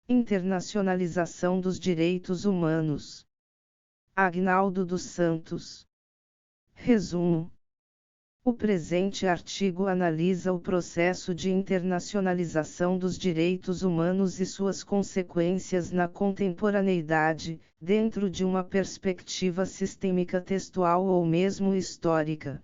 Internacionalização dos direitos humanos. Agnaldo dos Santos. Resumo. O presente artigo analisa o processo de internacionalização dos direitos humanos e suas consequências na contemporaneidade, dentro de uma perspectiva sistêmica textual ou mesmo histórica.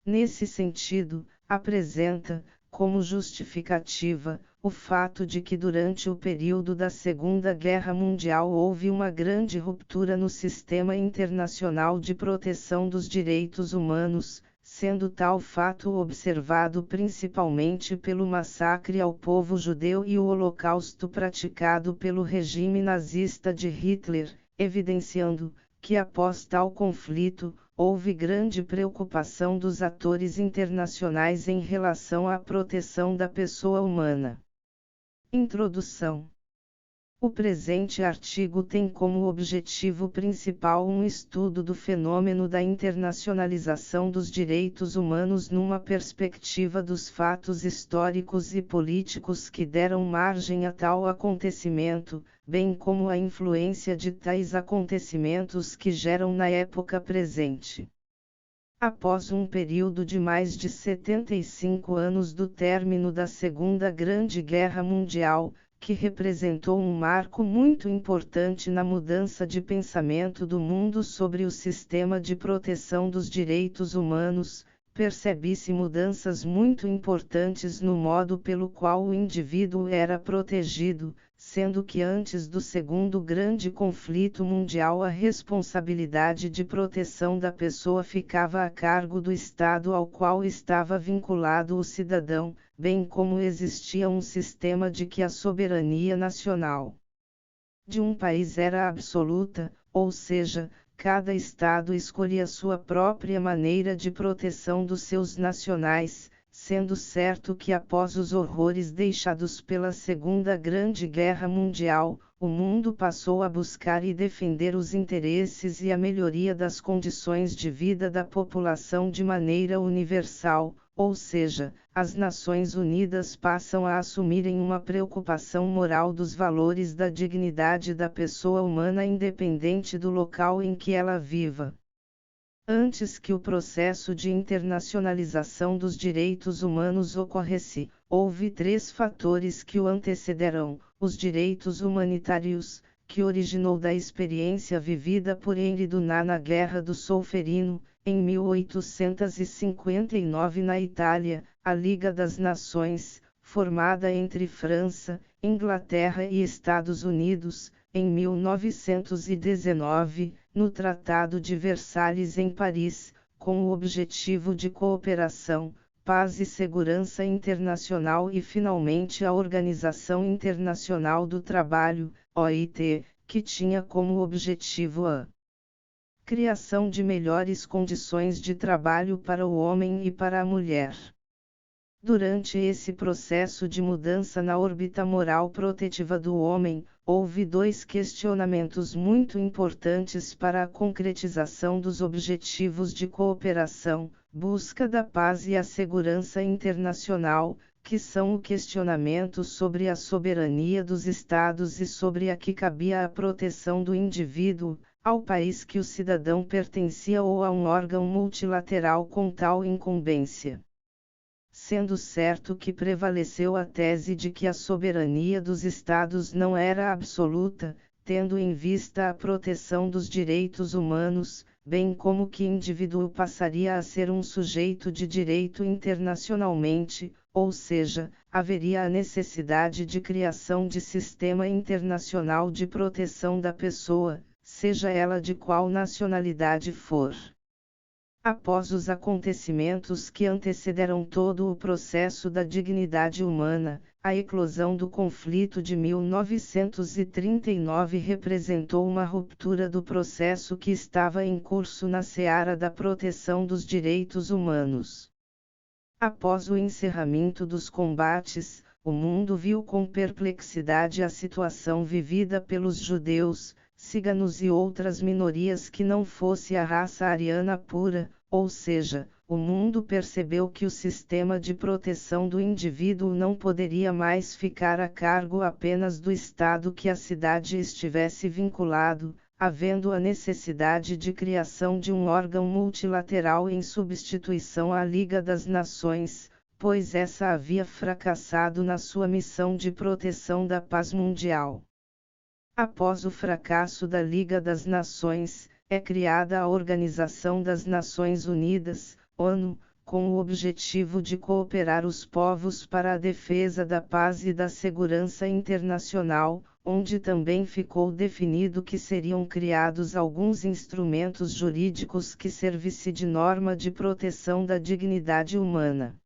Nesse sentido, apresenta, como justificativa, o fato de que durante o período da Segunda Guerra Mundial houve uma grande ruptura no sistema internacional de proteção dos direitos humanos, sendo tal fato observado principalmente pelo massacre ao povo judeu e o Holocausto praticado pelo regime nazista de Hitler, evidenciando que após tal conflito, houve grande preocupação dos atores internacionais em relação à proteção da pessoa humana. Introdução. O presente artigo tem como objetivo principal um estudo do fenômeno da internacionalização dos direitos humanos numa perspectiva dos fatos históricos e políticos que deram margem a tal acontecimento, bem como a influência de tais acontecimentos que geram na época presente. Após um período de mais de 75 anos do término da Segunda Grande Guerra Mundial, que representou um marco muito importante na mudança de pensamento do mundo sobre o sistema de proteção dos direitos humanos, percebe-se mudanças muito importantes no modo pelo qual o indivíduo era protegido, sendo que antes do Segundo Grande Conflito Mundial a responsabilidade de proteção da pessoa ficava a cargo do Estado ao qual estava vinculado o cidadão, bem como existia um sistema de que a soberania nacional de um país era absoluta, ou seja, cada Estado escolhia sua própria maneira de proteção dos seus nacionais, sendo certo que após os horrores deixados pela Segunda Grande Guerra Mundial, o mundo passou a buscar e defender os interesses e a melhoria das condições de vida da população de maneira universal, ou seja, as Nações Unidas passam a assumirem uma preocupação moral dos valores da dignidade da pessoa humana independente do local em que ela viva. Antes que o processo de internacionalização dos direitos humanos ocorresse, houve três fatores que o antecederam: os direitos humanitários, que originou da experiência vivida por Henri Dunant na Guerra do Solferino, em 1859 na Itália, a Liga das Nações, formada entre França, Inglaterra e Estados Unidos, em 1919, no Tratado de Versalhes em Paris, com o objetivo de cooperação, paz e segurança internacional e finalmente a Organização Internacional do Trabalho, OIT, que tinha como objetivo a criação de melhores condições de trabalho para o homem e para a mulher. Durante esse processo de mudança na órbita moral protetiva do homem, houve dois questionamentos muito importantes para a concretização dos objetivos de cooperação, busca da paz e a segurança internacional, que são o questionamento sobre a soberania dos Estados e sobre a que cabia a proteção do indivíduo, ao país que o cidadão pertencia ou a um órgão multilateral com tal incumbência. Sendo certo que prevaleceu a tese de que a soberania dos Estados não era absoluta, tendo em vista a proteção dos direitos humanos, bem como que indivíduo passaria a ser um sujeito de direito internacionalmente, ou seja, haveria a necessidade de criação de sistema internacional de proteção da pessoa, seja ela de qual nacionalidade for. Após os acontecimentos que antecederam todo o processo da dignidade humana, a eclosão do conflito de 1939 representou uma ruptura do processo que estava em curso na seara da proteção dos direitos humanos. Após o encerramento dos combates, o mundo viu com perplexidade a situação vivida pelos judeus, ciganos e outras minorias que não fosse a raça ariana pura, ou seja, o mundo percebeu que o sistema de proteção do indivíduo não poderia mais ficar a cargo apenas do Estado que a cidade estivesse vinculado, havendo a necessidade de criação de um órgão multilateral em substituição à Liga das Nações, pois essa havia fracassado na sua missão de proteção da paz mundial. Após o fracasso da Liga das Nações, é criada a Organização das Nações Unidas, ONU, com o objetivo de cooperar os povos para a defesa da paz e da segurança internacional, onde também ficou definido que seriam criados alguns instrumentos jurídicos que servissem de norma de proteção da dignidade humana.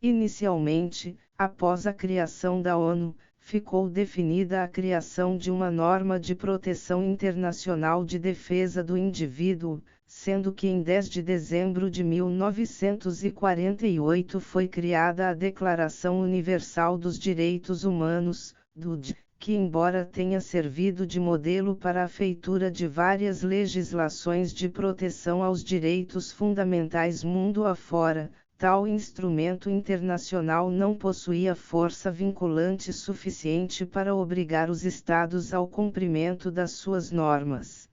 Inicialmente, após a criação da ONU, ficou definida a criação de uma norma de proteção internacional de defesa do indivíduo, sendo que em 10 de dezembro de 1948 foi criada a Declaração Universal dos Direitos Humanos, DUD, que embora tenha servido de modelo para a feitura de várias legislações de proteção aos direitos fundamentais mundo afora, tal instrumento internacional não possuía força vinculante suficiente para obrigar os Estados ao cumprimento das suas normas.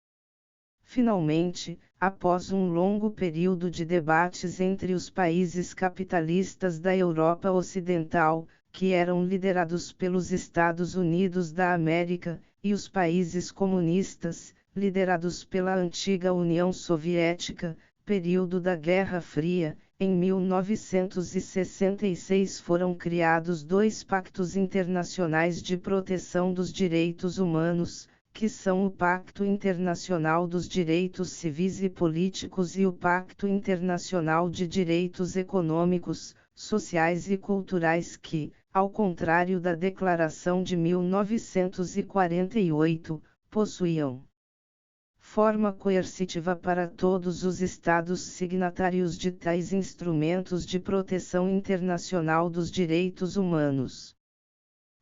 Finalmente, após um longo período de debates entre os países capitalistas da Europa Ocidental, que eram liderados pelos Estados Unidos da América, e os países comunistas, liderados pela antiga União Soviética, período da Guerra Fria, em 1966 foram criados dois pactos internacionais de proteção dos direitos humanos, que são o Pacto Internacional dos Direitos Civis e Políticos e o Pacto Internacional de Direitos Econômicos, Sociais e Culturais que, ao contrário da Declaração de 1948, possuíam forma coercitiva para todos os Estados signatários de tais instrumentos de proteção internacional dos direitos humanos.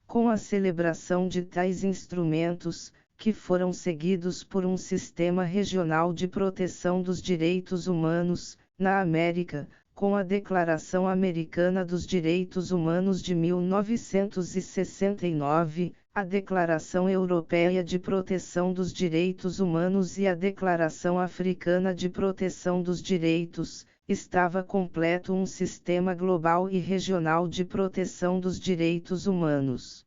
Com a celebração de tais instrumentos, que foram seguidos por um sistema regional de proteção dos direitos humanos, na América, com a Declaração Americana dos Direitos Humanos de 1969, a Declaração Europeia de Proteção dos Direitos Humanos e a Declaração Africana de Proteção dos Direitos, estava completo um sistema global e regional de proteção dos direitos humanos.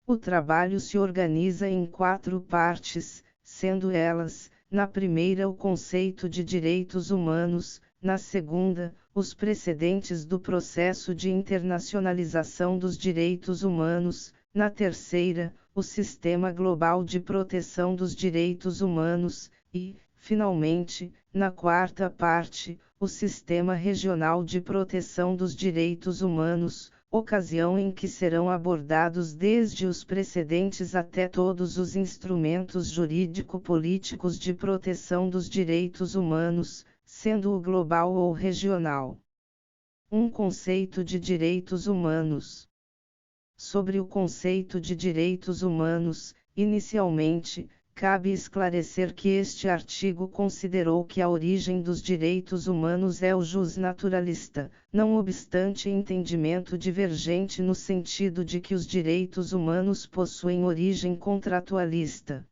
O trabalho se organiza em 4 partes, sendo elas, na primeira o conceito de direitos humanos, na segunda, os precedentes do processo de internacionalização dos direitos humanos, na terceira, o sistema global de proteção dos direitos humanos, e, finalmente, na quarta parte, o sistema regional de proteção dos direitos humanos, ocasião em que serão abordados desde os precedentes até todos os instrumentos jurídico-políticos de proteção dos direitos humanos, sendo o global ou regional. Um conceito de direitos humanos. Sobre o conceito de direitos humanos, inicialmente, cabe esclarecer que este artigo considerou que a origem dos direitos humanos é o jus naturalista, não obstante entendimento divergente no sentido de que os direitos humanos possuem origem contratualista.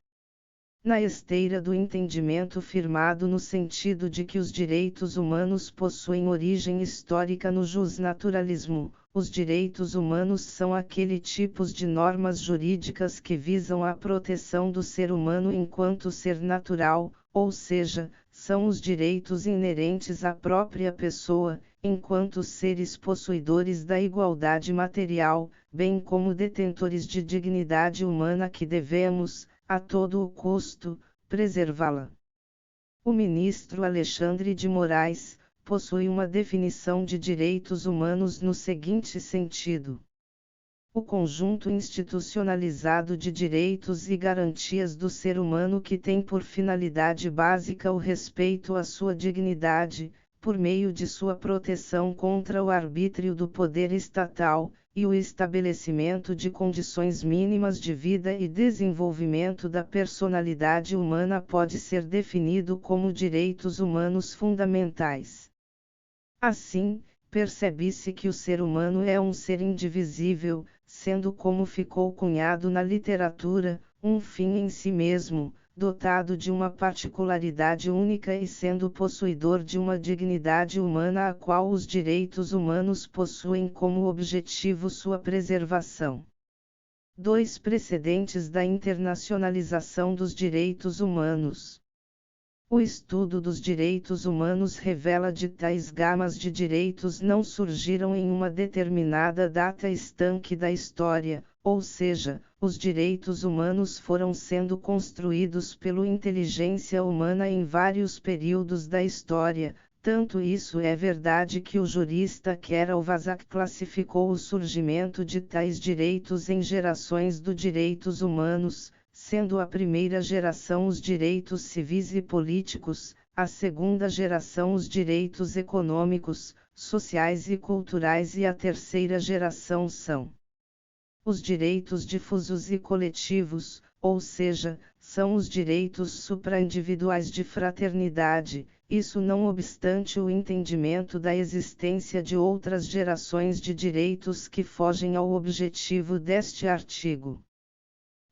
Na esteira do entendimento firmado no sentido de que os direitos humanos possuem origem histórica no jusnaturalismo, os direitos humanos são aquele tipo de normas jurídicas que visam a proteção do ser humano enquanto ser natural, ou seja, são os direitos inerentes à própria pessoa, enquanto seres possuidores da igualdade material, bem como detentores de dignidade humana que devemos, a todo o custo, preservá-la. O ministro Alexandre de Moraes possui uma definição de direitos humanos no seguinte sentido: o conjunto institucionalizado de direitos e garantias do ser humano que tem por finalidade básica o respeito à sua dignidade, por meio de sua proteção contra o arbítrio do poder estatal, e o estabelecimento de condições mínimas de vida e desenvolvimento da personalidade humana pode ser definido como direitos humanos fundamentais. Assim, percebe-se que o ser humano é um ser indivisível, sendo, como ficou cunhado na literatura, um fim em si mesmo, dotado de uma particularidade única e sendo possuidor de uma dignidade humana a qual os direitos humanos possuem como objetivo sua preservação. 2 Precedentes da internacionalização dos direitos humanos. O estudo dos direitos humanos revela que tais gamas de direitos não surgiram em uma determinada data estanque da história, ou seja, os direitos humanos foram sendo construídos pela inteligência humana em vários períodos da história. Tanto isso é verdade que o jurista Karol Vasak classificou o surgimento de tais direitos em gerações dos direitos humanos, sendo a primeira geração os direitos civis e políticos, a segunda geração os direitos econômicos, sociais e culturais e a terceira geração são os direitos difusos e coletivos, ou seja, são os direitos supraindividuais de fraternidade, isso não obstante o entendimento da existência de outras gerações de direitos que fogem ao objetivo deste artigo.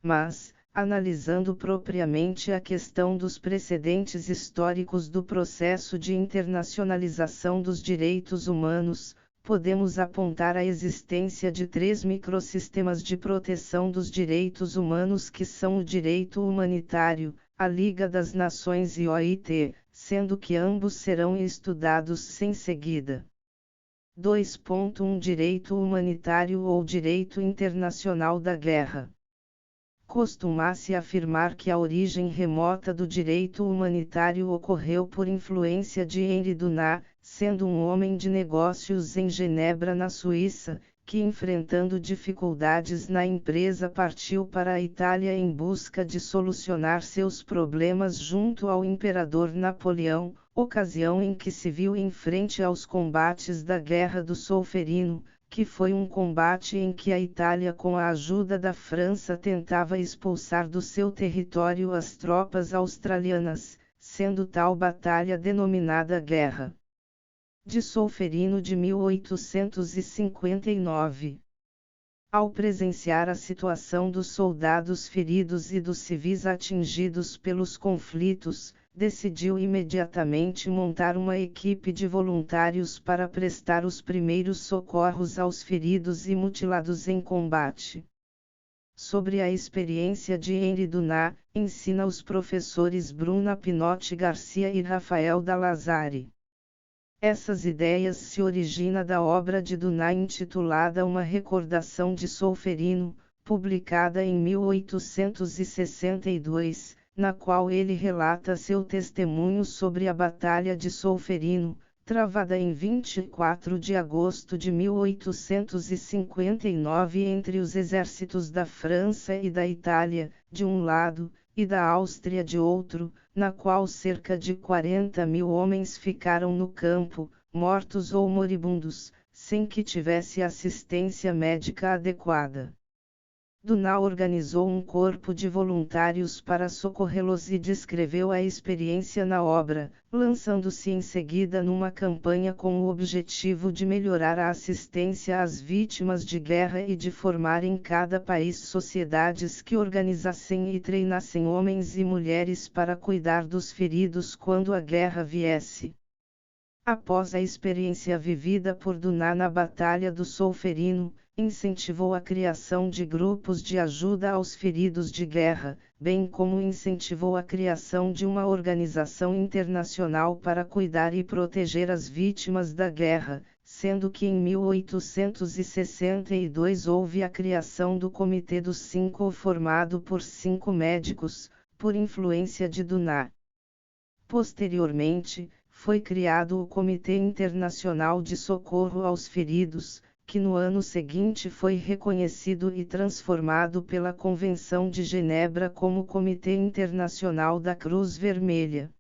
Mas, analisando propriamente a questão dos precedentes históricos do processo de internacionalização dos direitos humanos, podemos apontar a existência de 3 microsistemas de proteção dos direitos humanos que são o direito humanitário, a Liga das Nações e OIT, sendo que ambos serão estudados sem seguida. 2.1 Direito humanitário ou direito internacional da guerra. Costuma-se afirmar que a origem remota do direito humanitário ocorreu por influência de Henri Dunant, sendo um homem de negócios em Genebra, na Suíça, que enfrentando dificuldades na empresa partiu para a Itália em busca de solucionar seus problemas junto ao imperador Napoleão, ocasião em que se viu em frente aos combates da Guerra do Solferino, que foi um combate em que a Itália, com a ajuda da França, tentava expulsar do seu território as tropas australianas, sendo tal batalha denominada Guerra de Solferino de 1859. Ao presenciar a situação dos soldados feridos e dos civis atingidos pelos conflitos, decidiu imediatamente montar uma equipe de voluntários para prestar os primeiros socorros aos feridos e mutilados em combate. Sobre a experiência de Henri Dunant, ensina os professores Bruna Pinotti Garcia e Rafael Dallazari. Essas ideias se originam da obra de Dunant intitulada Uma Recordação de Solferino, publicada em 1862, na qual ele relata seu testemunho sobre a Batalha de Solferino, travada em 24 de agosto de 1859 entre os exércitos da França e da Itália, de um lado, e da Áustria de outro, na qual cerca de 40.000 homens ficaram no campo, mortos ou moribundos, sem que tivesse assistência médica adequada. Dunant organizou um corpo de voluntários para socorrê-los e descreveu a experiência na obra, lançando-se em seguida numa campanha com o objetivo de melhorar a assistência às vítimas de guerra e de formar em cada país sociedades que organizassem e treinassem homens e mulheres para cuidar dos feridos quando a guerra viesse. Após a experiência vivida por Dunant na Batalha do Solferino, incentivou a criação de grupos de ajuda aos feridos de guerra, bem como incentivou a criação de uma organização internacional para cuidar e proteger as vítimas da guerra, sendo que em 1862 houve a criação do Comitê dos Cinco formado por 5 médicos, por influência de Dunant. Posteriormente, foi criado o Comitê Internacional de Socorro aos Feridos, que no ano seguinte foi reconhecido e transformado pela Convenção de Genebra como Comitê Internacional da Cruz Vermelha.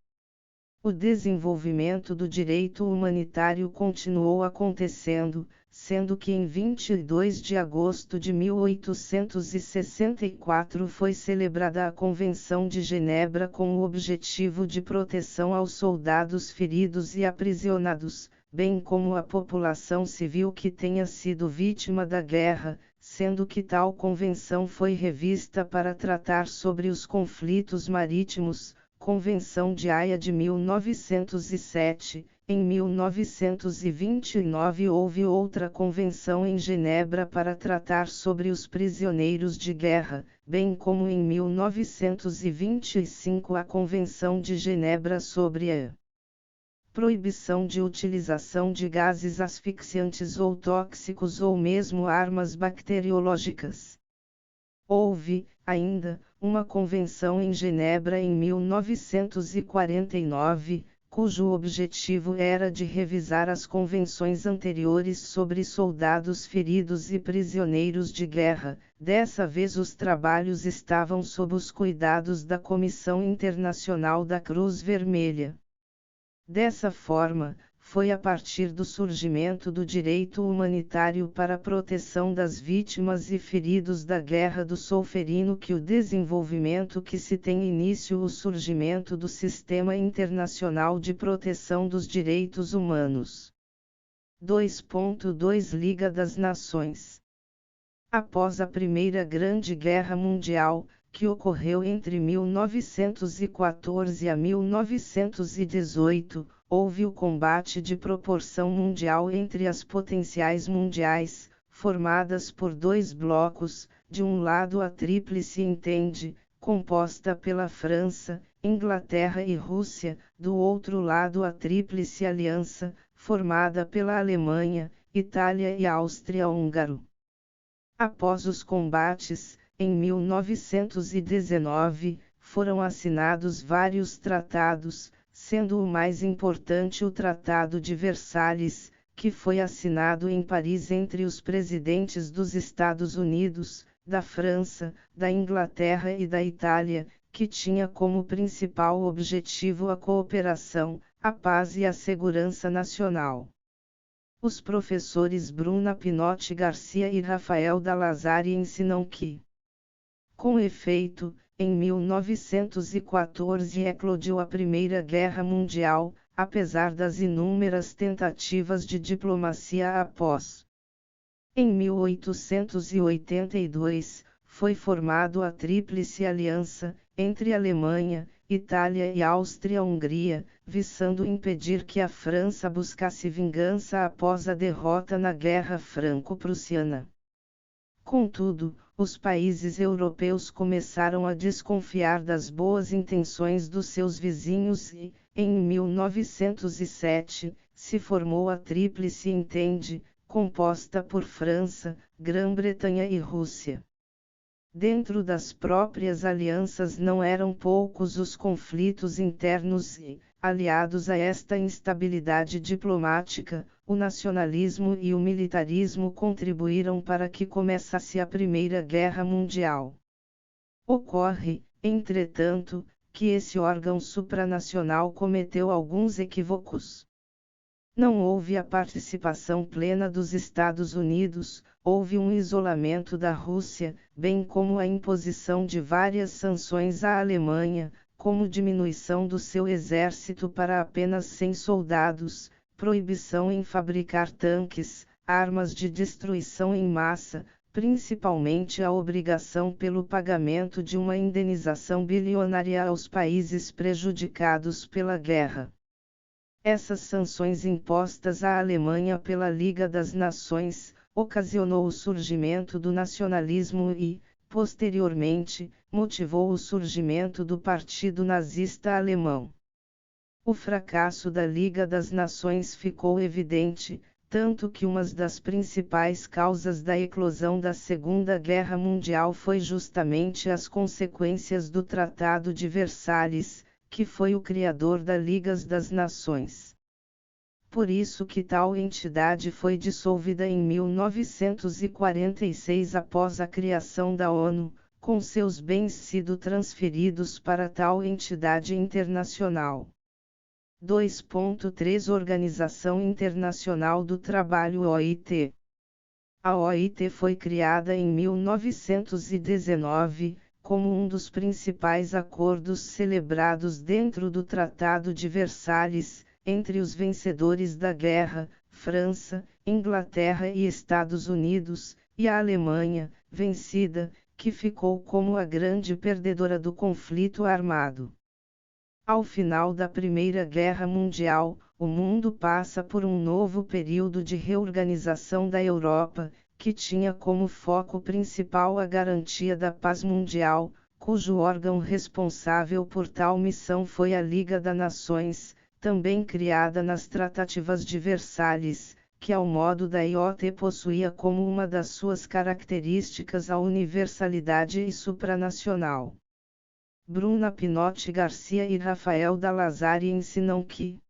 O desenvolvimento do direito humanitário continuou acontecendo, sendo que em 22 de agosto de 1864 foi celebrada a Convenção de Genebra com o objetivo de proteção aos soldados feridos e aprisionados, bem como à população civil que tenha sido vítima da guerra, sendo que tal convenção foi revista para tratar sobre os conflitos marítimos. Convenção de Haia de 1907, em 1929 houve outra convenção em Genebra para tratar sobre os prisioneiros de guerra, bem como em 1925 a Convenção de Genebra sobre a proibição de utilização de gases asfixiantes ou tóxicos ou mesmo armas bacteriológicas. Houve, ainda, uma convenção em Genebra em 1949, cujo objetivo era de revisar as convenções anteriores sobre soldados feridos e prisioneiros de guerra. Dessa vez os trabalhos estavam sob os cuidados da Comissão Internacional da Cruz Vermelha. Dessa forma, foi a partir do surgimento do direito humanitário para a proteção das vítimas e feridos da Guerra do Solferino que o desenvolvimento que se tem início o surgimento do Sistema Internacional de Proteção dos Direitos Humanos. 2.2 Liga das Nações. Após a Primeira Grande Guerra Mundial, que ocorreu entre 1914 a 1918, houve o combate de proporção mundial entre as potenciais mundiais, formadas por dois blocos, de um lado a Tríplice Entente, composta pela França, Inglaterra e Rússia, do outro lado a Tríplice Aliança, formada pela Alemanha, Itália e Áustria-Húngaro. Após os combates, em 1919, foram assinados vários tratados, sendo o mais importante o Tratado de Versalhes, que foi assinado em Paris entre os presidentes dos Estados Unidos, da França, da Inglaterra e da Itália, que tinha como principal objetivo a cooperação, a paz e a segurança nacional. Os professores Bruna Pinotti Garcia e Rafael Dalazari ensinam que, com efeito, em 1914 eclodiu a Primeira Guerra Mundial, apesar das inúmeras tentativas de diplomacia após. Em 1882, foi formado a Tríplice Aliança, entre Alemanha, Itália e Áustria-Hungria, visando impedir que a França buscasse vingança após a derrota na Guerra Franco-Prussiana. Contudo, os países europeus começaram a desconfiar das boas intenções dos seus vizinhos e, em 1907, se formou a Tríplice Entente, composta por França, Grã-Bretanha e Rússia. Dentro das próprias alianças não eram poucos os conflitos internos e, aliados a esta instabilidade diplomática, o nacionalismo e o militarismo contribuíram para que começasse a Primeira Guerra Mundial. Ocorre, entretanto, que esse órgão supranacional cometeu alguns equívocos. Não houve a participação plena dos Estados Unidos, houve um isolamento da Rússia, bem como a imposição de várias sanções à Alemanha, como diminuição do seu exército para apenas 100 soldados, proibição em fabricar tanques, armas de destruição em massa, principalmente a obrigação pelo pagamento de uma indenização bilionária aos países prejudicados pela guerra. Essas sanções impostas à Alemanha pela Liga das Nações, ocasionou o surgimento do nacionalismo e, posteriormente, motivou o surgimento do Partido Nazista Alemão. O fracasso da Liga das Nações ficou evidente, tanto que uma das principais causas da eclosão da Segunda Guerra Mundial foi justamente as consequências do Tratado de Versalhes, que foi o criador da Liga das Nações. Por isso que tal entidade foi dissolvida em 1946 após a criação da ONU, com seus bens sido transferidos para tal entidade internacional. 2.3 Organização Internacional do Trabalho (OIT). A OIT foi criada em 1919, como um dos principais acordos celebrados dentro do Tratado de Versalhes, entre os vencedores da guerra, França, Inglaterra e Estados Unidos, e a Alemanha, vencida, que ficou como a grande perdedora do conflito armado. Ao final da Primeira Guerra Mundial, o mundo passa por um novo período de reorganização da Europa, que tinha como foco principal a garantia da paz mundial, cujo órgão responsável por tal missão foi a Liga das Nações, também criada nas Tratativas de Versalhes, que ao modo da OIT possuía como uma das suas características a universalidade e supranacional. Bruna Pinotti Garcia e Rafael Dalazari ensinam que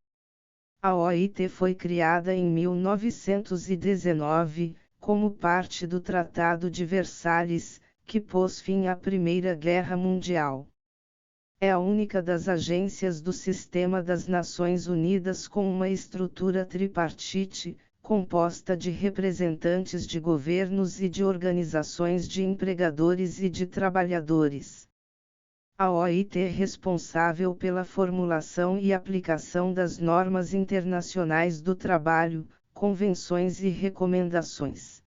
a OIT foi criada em 1919, como parte do Tratado de Versalhes, que pôs fim à Primeira Guerra Mundial. É a única das agências do Sistema das Nações Unidas com uma estrutura tripartite, composta de representantes de governos e de organizações de empregadores e de trabalhadores. A OIT é responsável pela formulação e aplicação das normas internacionais do trabalho, convenções e recomendações.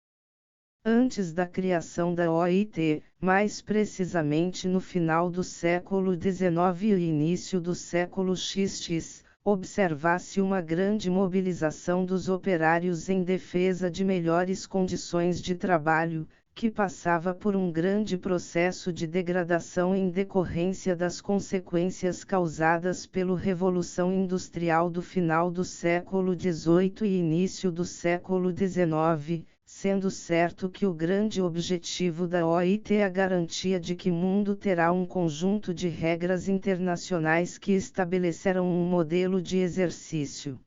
Antes da criação da OIT, mais precisamente no final do século XIX e início do século XX, observa-se uma grande mobilização dos operários em defesa de melhores condições de trabalho, que passava por um grande processo de degradação em decorrência das consequências causadas pela Revolução Industrial do final do século XVIII e início do século XIX, sendo certo que o grande objetivo da OIT é a garantia de que o mundo terá um conjunto de regras internacionais que estabelecerão um modelo de exercício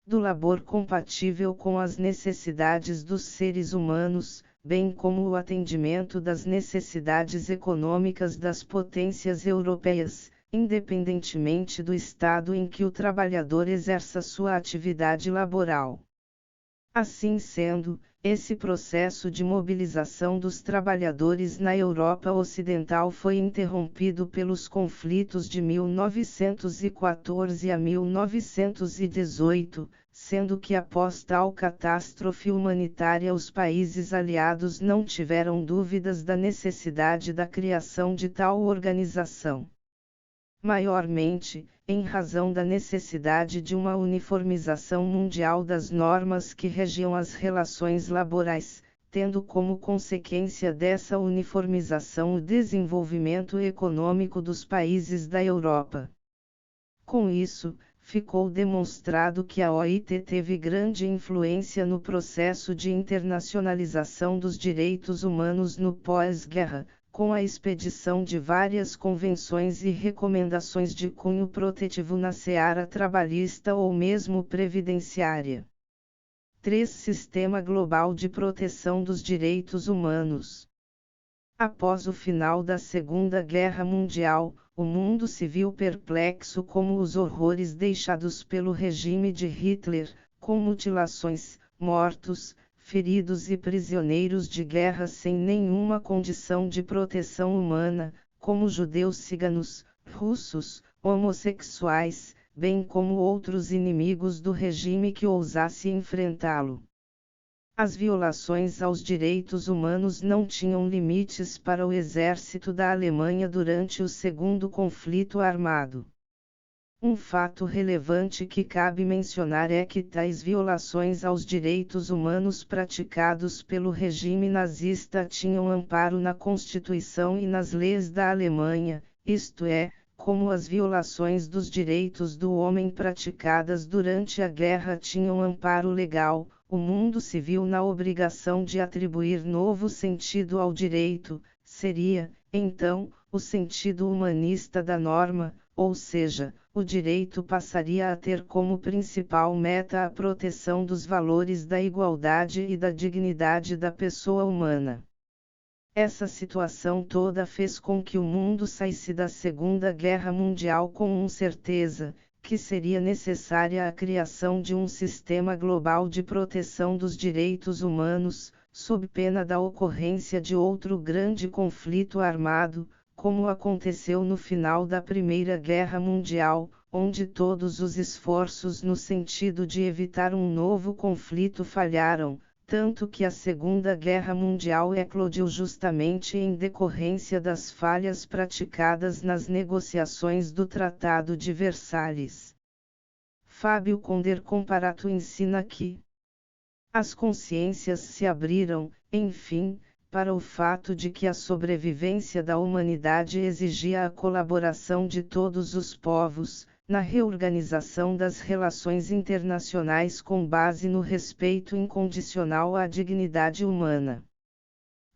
do labor compatível com as necessidades dos seres humanos, bem como o atendimento das necessidades econômicas das potências europeias, independentemente do estado em que o trabalhador exerça sua atividade laboral. Assim sendo, esse processo de mobilização dos trabalhadores na Europa Ocidental foi interrompido pelos conflitos de 1914 a 1918, sendo que após tal catástrofe humanitária os países aliados não tiveram dúvidas da necessidade da criação de tal organização. Maiormente, em razão da necessidade de uma uniformização mundial das normas que regiam as relações laborais, tendo como consequência dessa uniformização o desenvolvimento econômico dos países da Europa. Com isso, ficou demonstrado que a OIT teve grande influência no processo de internacionalização dos direitos humanos no pós-guerra, com a expedição de várias convenções e recomendações de cunho protetivo na seara trabalhista ou mesmo previdenciária. 3. Sistema Global de Proteção dos Direitos Humanos. Após o final da Segunda Guerra Mundial, o mundo se viu perplexo como os horrores deixados pelo regime de Hitler, com mutilações, mortos, feridos e prisioneiros de guerra sem nenhuma condição de proteção humana, como judeus ciganos, russos, homossexuais, bem como outros inimigos do regime que ousasse enfrentá-lo. As violações aos direitos humanos não tinham limites para o exército da Alemanha durante o Segundo Conflito Armado. Um fato relevante que cabe mencionar é que tais violações aos direitos humanos praticados pelo regime nazista tinham amparo na Constituição e nas leis da Alemanha, isto é, como as violações dos direitos do homem praticadas durante a guerra tinham amparo legal, o mundo se viu na obrigação de atribuir novo sentido ao direito, seria, então, o sentido humanista da norma, ou seja, o direito passaria a ter como principal meta a proteção dos valores da igualdade e da dignidade da pessoa humana. Essa situação toda fez com que o mundo saísse da Segunda Guerra Mundial com certeza, que seria necessária a criação de um sistema global de proteção dos direitos humanos, sob pena da ocorrência de outro grande conflito armado, como aconteceu no final da Primeira Guerra Mundial, onde todos os esforços no sentido de evitar um novo conflito falharam, tanto que a Segunda Guerra Mundial eclodiu justamente em decorrência das falhas praticadas nas negociações do Tratado de Versalhes. Fábio Conder Comparato ensina que as consciências se abriram, enfim, para o fato de que a sobrevivência da humanidade exigia a colaboração de todos os povos, na reorganização das relações internacionais com base no respeito incondicional à dignidade humana.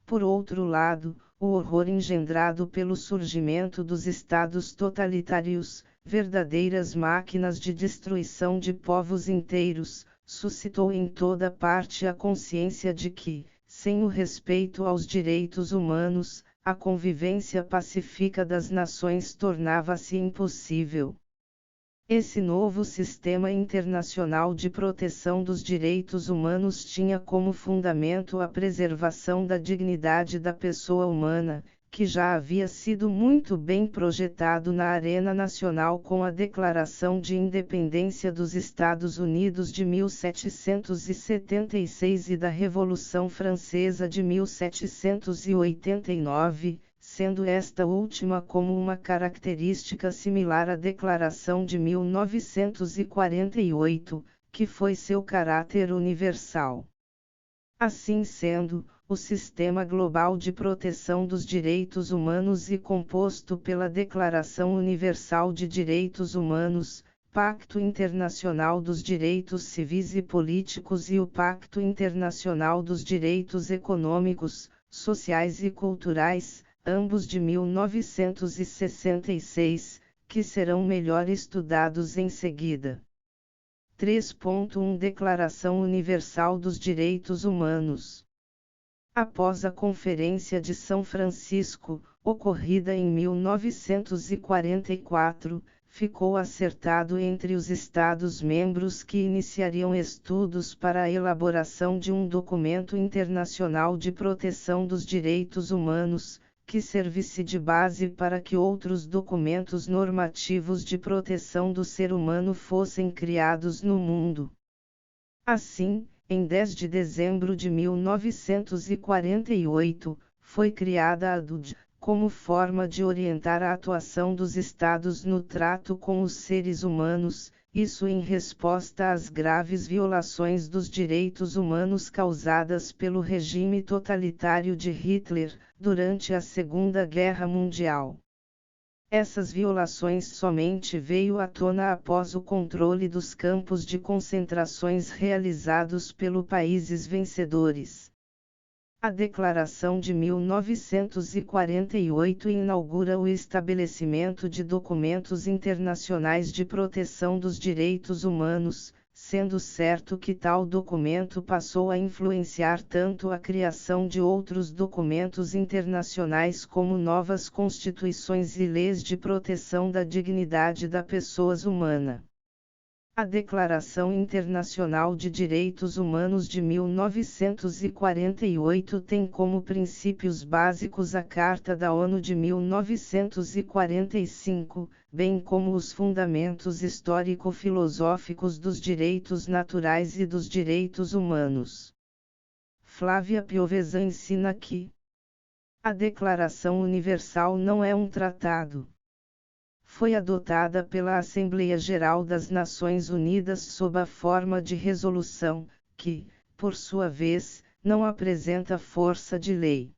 Por outro lado, o horror engendrado pelo surgimento dos estados totalitários, verdadeiras máquinas de destruição de povos inteiros, suscitou em toda parte a consciência de que, sem o respeito aos direitos humanos, a convivência pacífica das nações tornava-se impossível. Esse novo sistema internacional de proteção dos direitos humanos tinha como fundamento a preservação da dignidade da pessoa humana, que já havia sido muito bem projetado na arena nacional com a Declaração de Independência dos Estados Unidos de 1776 e da Revolução Francesa de 1789, sendo esta última como uma característica similar à Declaração de 1948, que foi seu caráter universal. Assim sendo, o Sistema Global de Proteção dos Direitos Humanos e composto pela Declaração Universal de Direitos Humanos, Pacto Internacional dos Direitos Civis e Políticos e o Pacto Internacional dos Direitos Econômicos, Sociais e Culturais, ambos de 1966, que serão melhor estudados em seguida. 3.1 Declaração Universal dos Direitos Humanos. Após a Conferência de São Francisco, ocorrida em 1944, ficou acertado entre os Estados-membros que iniciariam estudos para a elaboração de um documento internacional de proteção dos direitos humanos, que servisse de base para que outros documentos normativos de proteção do ser humano fossem criados no mundo. Assim, em 10 de dezembro de 1948, foi criada a DUD, como forma de orientar a atuação dos Estados no trato com os seres humanos, isso em resposta às graves violações dos direitos humanos causadas pelo regime totalitário de Hitler, durante a Segunda Guerra Mundial. Essas violações somente veio à tona após o controle dos campos de concentrações realizados pelos países vencedores. A Declaração de 1948 inaugura o estabelecimento de documentos internacionais de proteção dos direitos humanos, sendo certo que tal documento passou a influenciar tanto a criação de outros documentos internacionais como novas constituições e leis de proteção da dignidade da pessoa humana. A Declaração Internacional de Direitos Humanos de 1948 tem como princípios básicos a Carta da ONU de 1945, bem como os fundamentos histórico-filosóficos dos direitos naturais e dos direitos humanos. Flávia Piovesa ensina que a Declaração Universal não é um tratado. Foi adotada pela Assembleia Geral das Nações Unidas sob a forma de resolução, que, por sua vez, não apresenta força de lei.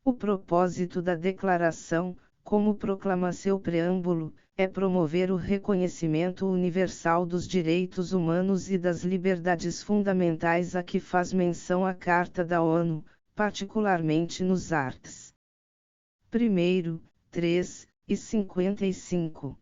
O propósito da declaração, como proclama seu preâmbulo, é promover o reconhecimento universal dos direitos humanos e das liberdades fundamentais a que faz menção a Carta da ONU, particularmente nos arts. 1, 3 e 55.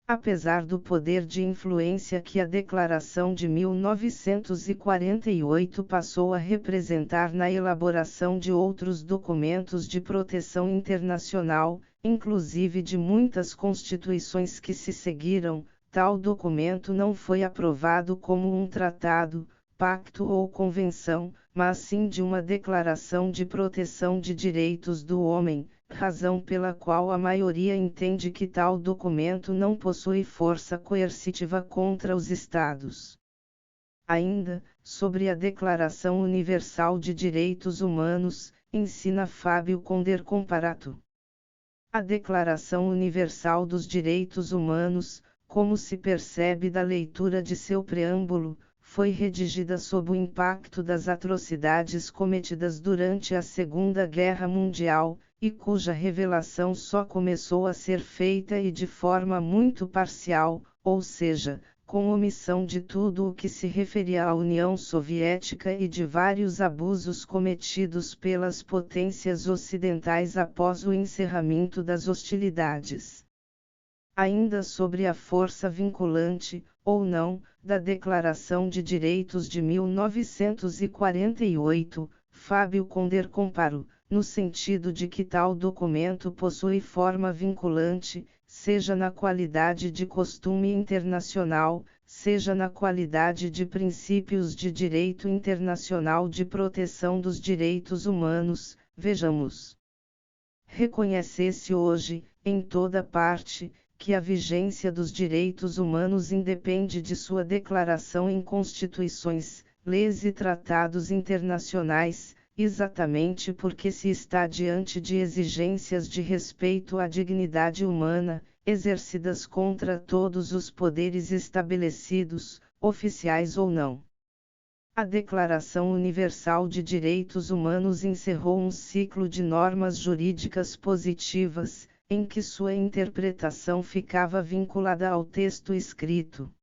Apesar do poder de influência que a Declaração de 1948 passou a representar na elaboração de outros documentos de proteção internacional, inclusive de muitas constituições que se seguiram, Tal documento não foi aprovado como um tratado, pacto ou convenção, mas sim de uma declaração de proteção de direitos do homem, razão pela qual a maioria entende que tal documento não possui força coercitiva contra os Estados. Ainda, sobre a Declaração Universal de Direitos Humanos, ensina Fábio Conder Comparato. A Declaração Universal dos Direitos Humanos, como se percebe da leitura de seu preâmbulo, foi redigida sob o impacto das atrocidades cometidas durante a Segunda Guerra Mundial, e cuja revelação só começou a ser feita e de forma muito parcial, ou seja, com omissão de tudo o que se referia à União Soviética e de vários abusos cometidos pelas potências ocidentais após o encerramento das hostilidades. Ainda sobre a força vinculante, ou não, da Declaração de Direitos de 1948, Fábio Conder comparou, no sentido de que tal documento possui forma vinculante, seja na qualidade de costume internacional, seja na qualidade de princípios de direito internacional de proteção dos direitos humanos, vejamos. Reconhece-se hoje, em toda parte, que a vigência dos direitos humanos independe de sua declaração em constituições, leis e tratados internacionais, exatamente porque se está diante de exigências de respeito à dignidade humana, exercidas contra todos os poderes estabelecidos, oficiais ou não. A Declaração Universal de Direitos Humanos encerrou um ciclo de normas jurídicas positivas, em que sua interpretação ficava vinculada ao texto escrito.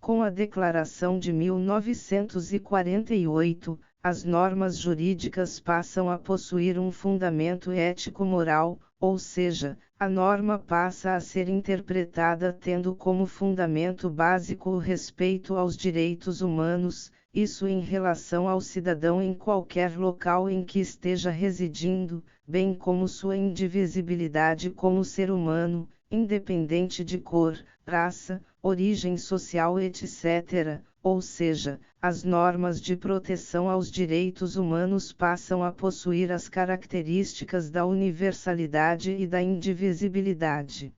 Com a Declaração de 1948, as normas jurídicas passam a possuir um fundamento ético-moral, ou seja, a norma passa a ser interpretada tendo como fundamento básico o respeito aos direitos humanos, isso em relação ao cidadão em qualquer local em que esteja residindo, bem como sua indivisibilidade como ser humano, independente de cor, raça, origem social, etc., ou seja, as normas de proteção aos direitos humanos passam a possuir as características da universalidade e da indivisibilidade.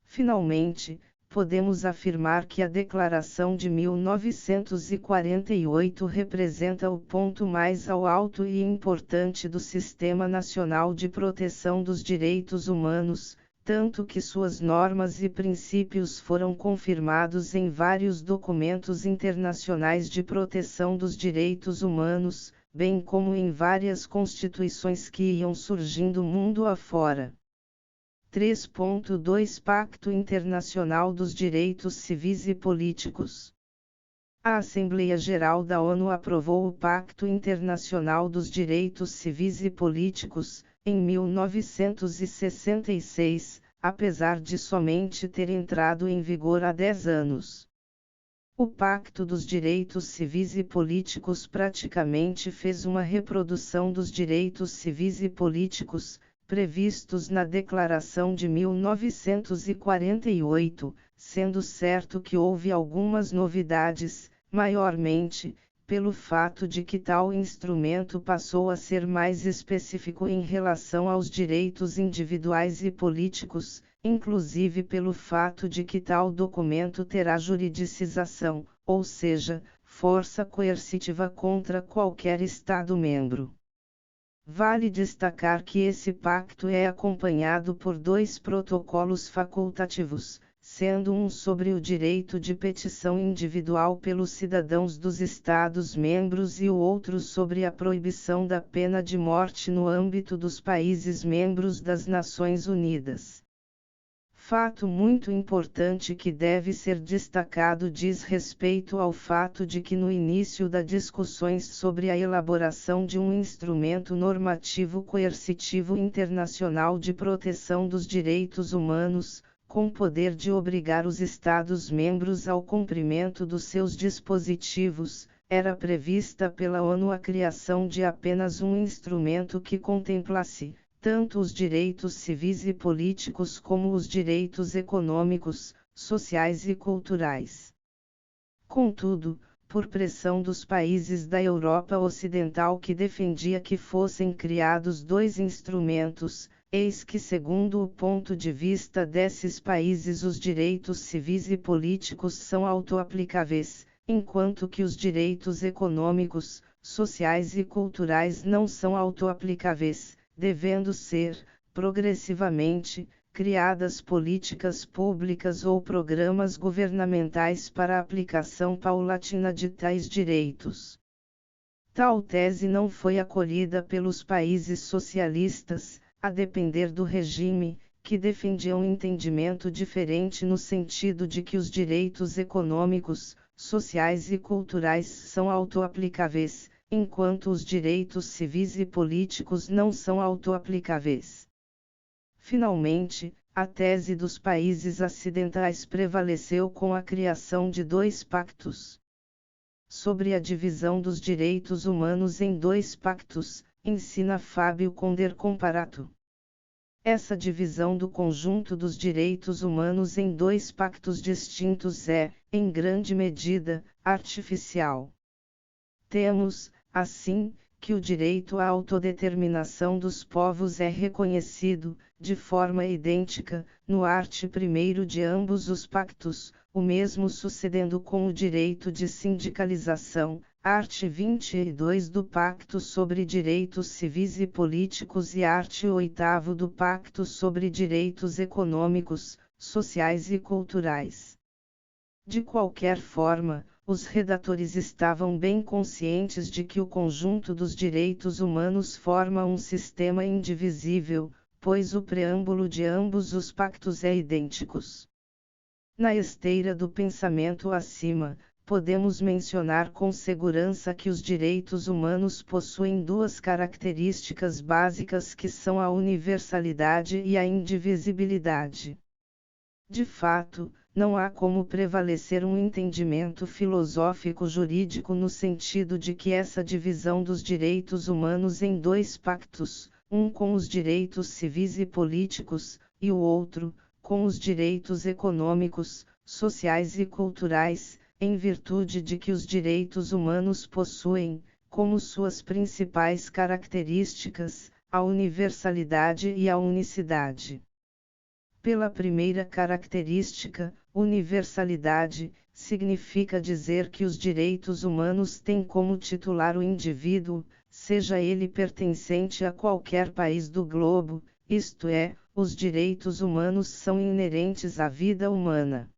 Finalmente, podemos afirmar que a Declaração de 1948 representa o ponto mais alto e importante do Sistema Nacional de Proteção dos Direitos Humanos, tanto que suas normas e princípios foram confirmados em vários documentos internacionais de proteção dos direitos humanos, bem como em várias constituições que iam surgindo mundo afora. 3.2 Pacto Internacional dos Direitos Civis e Políticos. A Assembleia Geral da ONU aprovou o Pacto Internacional dos Direitos Civis e Políticos, em 1966, apesar de somente ter entrado em vigor há 10 anos. O Pacto dos Direitos Civis e Políticos praticamente fez uma reprodução dos direitos civis e políticos, previstos na Declaração de 1948, sendo certo que houve algumas novidades, maiormente, pelo fato de que tal instrumento passou a ser mais específico em relação aos direitos individuais e políticos, inclusive pelo fato de que tal documento terá juridicização, ou seja, força coercitiva contra qualquer Estado-membro. Vale destacar que esse pacto é acompanhado por 2 protocolos facultativos, sendo um sobre o direito de petição individual pelos cidadãos dos Estados-membros e o outro sobre a proibição da pena de morte no âmbito dos países membros das Nações Unidas. Fato muito importante que deve ser destacado diz respeito ao fato de que no início das discussões sobre a elaboração de um instrumento normativo coercitivo internacional de proteção dos direitos humanos, com poder de obrigar os Estados-membros ao cumprimento dos seus dispositivos, era prevista pela ONU a criação de apenas um instrumento que contemplasse tanto os direitos civis e políticos como os direitos econômicos, sociais e culturais. Contudo, por pressão dos países da Europa Ocidental que defendia que fossem criados dois instrumentos, eis que, segundo o ponto de vista desses países, os direitos civis e políticos são autoaplicáveis, enquanto que os direitos econômicos, sociais e culturais não são autoaplicáveis, devendo ser, progressivamente, criadas políticas públicas ou programas governamentais para a aplicação paulatina de tais direitos. Tal tese não foi acolhida pelos países socialistas, a depender do regime, que defendiam um entendimento diferente no sentido de que os direitos econômicos, sociais e culturais são autoaplicáveis, enquanto os direitos civis e políticos não são autoaplicáveis. Finalmente, a tese dos países ocidentais prevaleceu com a criação de dois pactos. Sobre a divisão dos direitos humanos em dois pactos, ensina Fábio Conder Comparato. Essa divisão do conjunto dos direitos humanos em dois pactos distintos é, em grande medida, artificial. Temos, assim, que o direito à autodeterminação dos povos é reconhecido, de forma idêntica, no art. 1º de ambos os pactos, o mesmo sucedendo com o direito de sindicalização, art. 22 do Pacto sobre Direitos Civis e Políticos e art. 8º do Pacto sobre Direitos Econômicos, Sociais e Culturais. De qualquer forma, os redatores estavam bem conscientes de que o conjunto dos direitos humanos forma um sistema indivisível, pois o preâmbulo de ambos os pactos é idêntico. Na esteira do pensamento acima, podemos mencionar com segurança que os direitos humanos possuem duas características básicas que são a universalidade e a indivisibilidade. De fato, não há como prevalecer um entendimento filosófico-jurídico no sentido de que essa divisão dos direitos humanos em dois pactos, um com os direitos civis e políticos, e o outro, com os direitos econômicos, sociais e culturais, em virtude de que os direitos humanos possuem, como suas principais características, a universalidade e a unicidade. Pela primeira característica, universalidade, significa dizer que os direitos humanos têm como titular o indivíduo, seja ele pertencente a qualquer país do globo, isto é, os direitos humanos são inerentes à vida humana.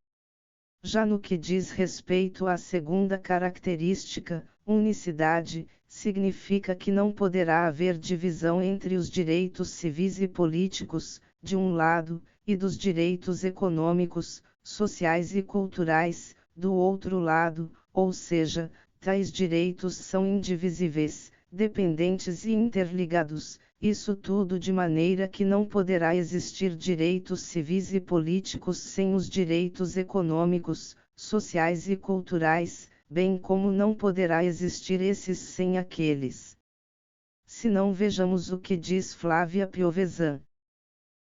Já no que diz respeito à segunda característica, unicidade, significa que não poderá haver divisão entre os direitos civis e políticos, de um lado, e dos direitos econômicos, sociais e culturais, do outro lado, ou seja, tais direitos são indivisíveis, dependentes e interligados, isso tudo de maneira que não poderá existir direitos civis e políticos sem os direitos econômicos, sociais e culturais, bem como não poderá existir esses sem aqueles. Se não, vejamos o que diz Flávia Piovesan.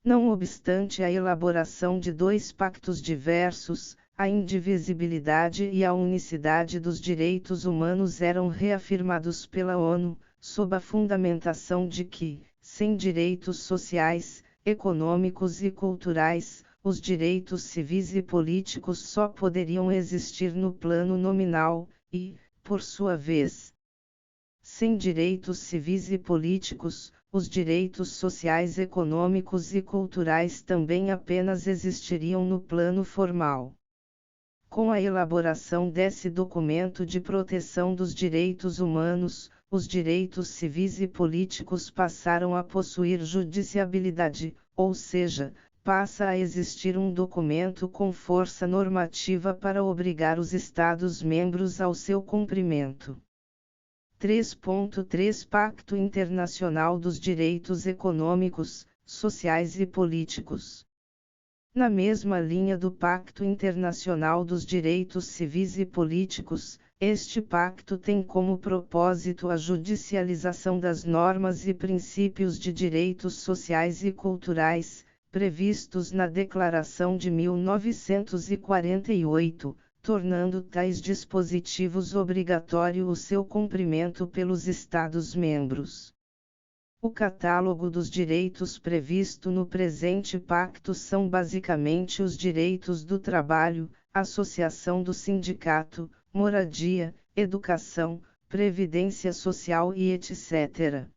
Não obstante a elaboração de dois pactos diversos, a indivisibilidade e a unicidade dos direitos humanos eram reafirmados pela ONU, sob a fundamentação de que, sem direitos sociais, econômicos e culturais, os direitos civis e políticos só poderiam existir no plano nominal, e, por sua vez, sem direitos civis e políticos, os direitos sociais, econômicos e culturais também apenas existiriam no plano formal. Com a elaboração desse documento de proteção dos direitos humanos, os direitos civis e políticos passaram a possuir judiciabilidade, ou seja, passa a existir um documento com força normativa para obrigar os Estados-membros ao seu cumprimento. 3.3 Pacto Internacional dos Direitos Econômicos, Sociais e Políticos. Na mesma linha do Pacto Internacional dos Direitos Civis e Políticos, este pacto tem como propósito a judicialização das normas e princípios de direitos sociais e culturais, previstos na Declaração de 1948, tornando tais dispositivos obrigatório o seu cumprimento pelos Estados-membros. O catálogo dos direitos previsto no presente pacto são basicamente os direitos do trabalho, associação do sindicato, moradia, educação, previdência social e etc.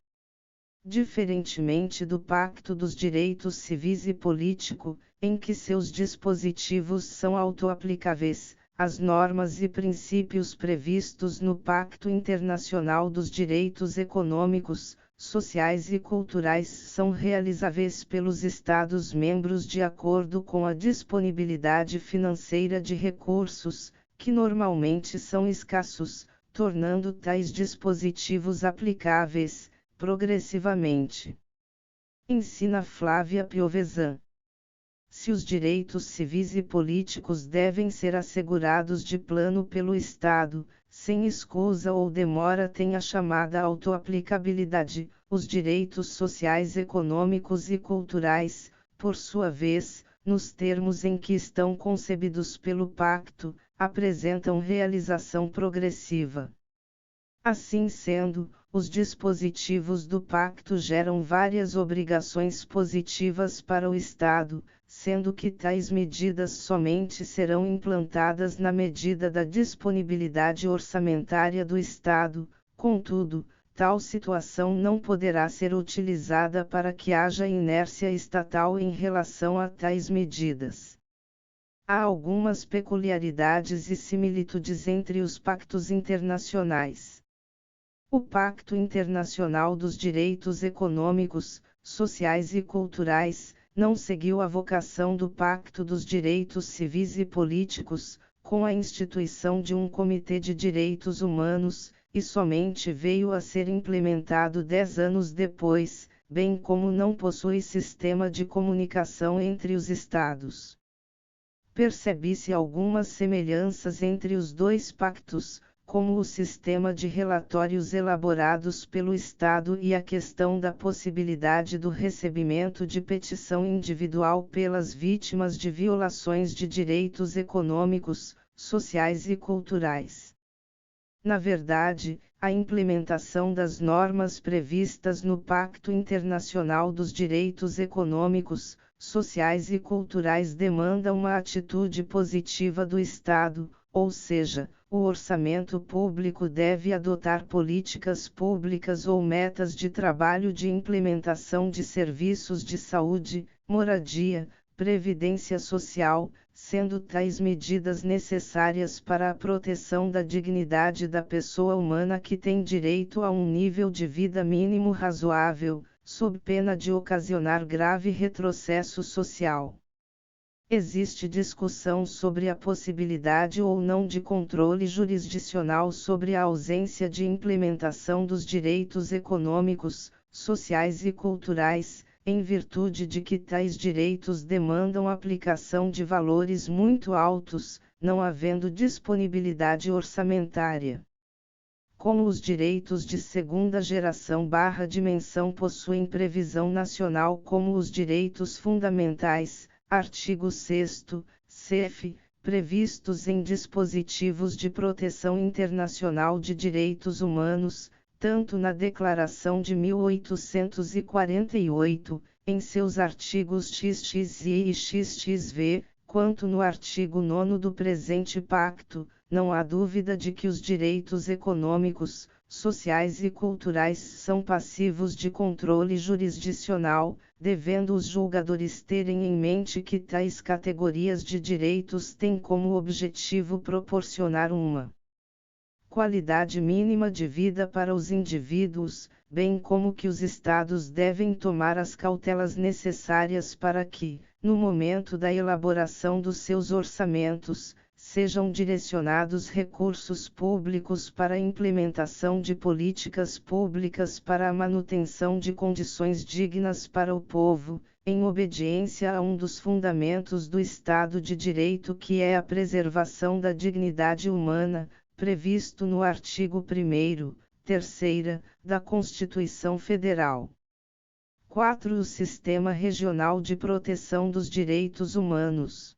Diferentemente do Pacto dos Direitos Civis e Político, em que seus dispositivos são autoaplicáveis, as normas e princípios previstos no Pacto Internacional dos Direitos Econômicos, Sociais e Culturais são realizáveis pelos Estados-membros de acordo com a disponibilidade financeira de recursos, que normalmente são escassos, tornando tais dispositivos aplicáveis, progressivamente. Ensina Flávia Piovesan. Se os direitos civis e políticos devem ser assegurados de plano pelo Estado, sem escusa ou demora tem a chamada autoaplicabilidade, os direitos sociais, econômicos e culturais, por sua vez, nos termos em que estão concebidos pelo Pacto, apresentam realização progressiva. Assim sendo, os dispositivos do Pacto geram várias obrigações positivas para o Estado, sendo que tais medidas somente serão implantadas na medida da disponibilidade orçamentária do Estado. Contudo, tal situação não poderá ser utilizada para que haja inércia estatal em relação a tais medidas. Há algumas peculiaridades e similitudes entre os pactos internacionais. O Pacto Internacional dos Direitos Econômicos, Sociais e Culturais não seguiu a vocação do Pacto dos Direitos Civis e Políticos, com a instituição de um Comitê de Direitos Humanos, e somente veio a ser implementado 10 anos depois, bem como não possui sistema de comunicação entre os Estados. Percebe-se algumas semelhanças entre os dois pactos, como o sistema de relatórios elaborados pelo Estado e a questão da possibilidade do recebimento de petição individual pelas vítimas de violações de direitos econômicos, sociais e culturais. Na verdade, a implementação das normas previstas no Pacto Internacional dos Direitos Econômicos, Sociais e Culturais demanda uma atitude positiva do Estado, ou seja, o orçamento público deve adotar políticas públicas ou metas de trabalho de implementação de serviços de saúde, moradia, previdência social, sendo tais medidas necessárias para a proteção da dignidade da pessoa humana que tem direito a um nível de vida mínimo razoável, sob pena de ocasionar grave retrocesso social. Existe discussão sobre a possibilidade ou não de controle jurisdicional sobre a ausência de implementação dos direitos econômicos, sociais e culturais, em virtude de que tais direitos demandam aplicação de valores muito altos, não havendo disponibilidade orçamentária. Como os direitos de segunda geração/dimensão possuem previsão nacional como os direitos fundamentais, artigo 6º, CF, previstos em dispositivos de proteção internacional de direitos humanos, tanto na Declaração de 1848, em seus artigos XXI e XXV, quanto no artigo 9º do presente pacto, não há dúvida de que os direitos econômicos, sociais e culturais são passivos de controle jurisdicional, devendo os julgadores terem em mente que tais categorias de direitos têm como objetivo proporcionar uma qualidade mínima de vida para os indivíduos, bem como que os Estados devem tomar as cautelas necessárias para que, no momento da elaboração dos seus orçamentos, sejam direcionados recursos públicos para a implementação de políticas públicas para a manutenção de condições dignas para o povo, em obediência a um dos fundamentos do Estado de Direito que é a preservação da dignidade humana, previsto no artigo 1º, 3º, da Constituição Federal. 4. O Sistema Regional de Proteção dos Direitos Humanos.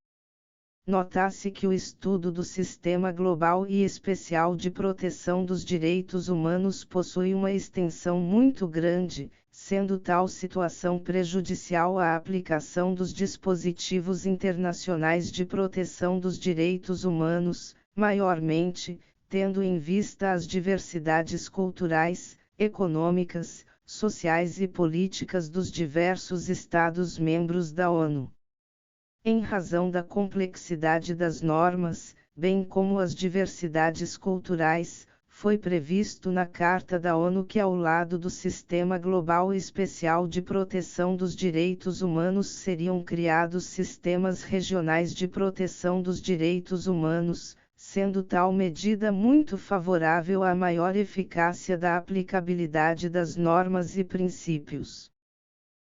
Nota-se que o estudo do Sistema Global e Especial de Proteção dos Direitos Humanos possui uma extensão muito grande, sendo tal situação prejudicial à aplicação dos dispositivos internacionais de proteção dos direitos humanos, maiormente, tendo em vista as diversidades culturais, econômicas, sociais e políticas dos diversos Estados-membros da ONU. Em razão da complexidade das normas, bem como as diversidades culturais, foi previsto na Carta da ONU que ao lado do Sistema Global Especial de Proteção dos Direitos Humanos seriam criados sistemas regionais de proteção dos direitos humanos, sendo tal medida muito favorável à maior eficácia da aplicabilidade das normas e princípios.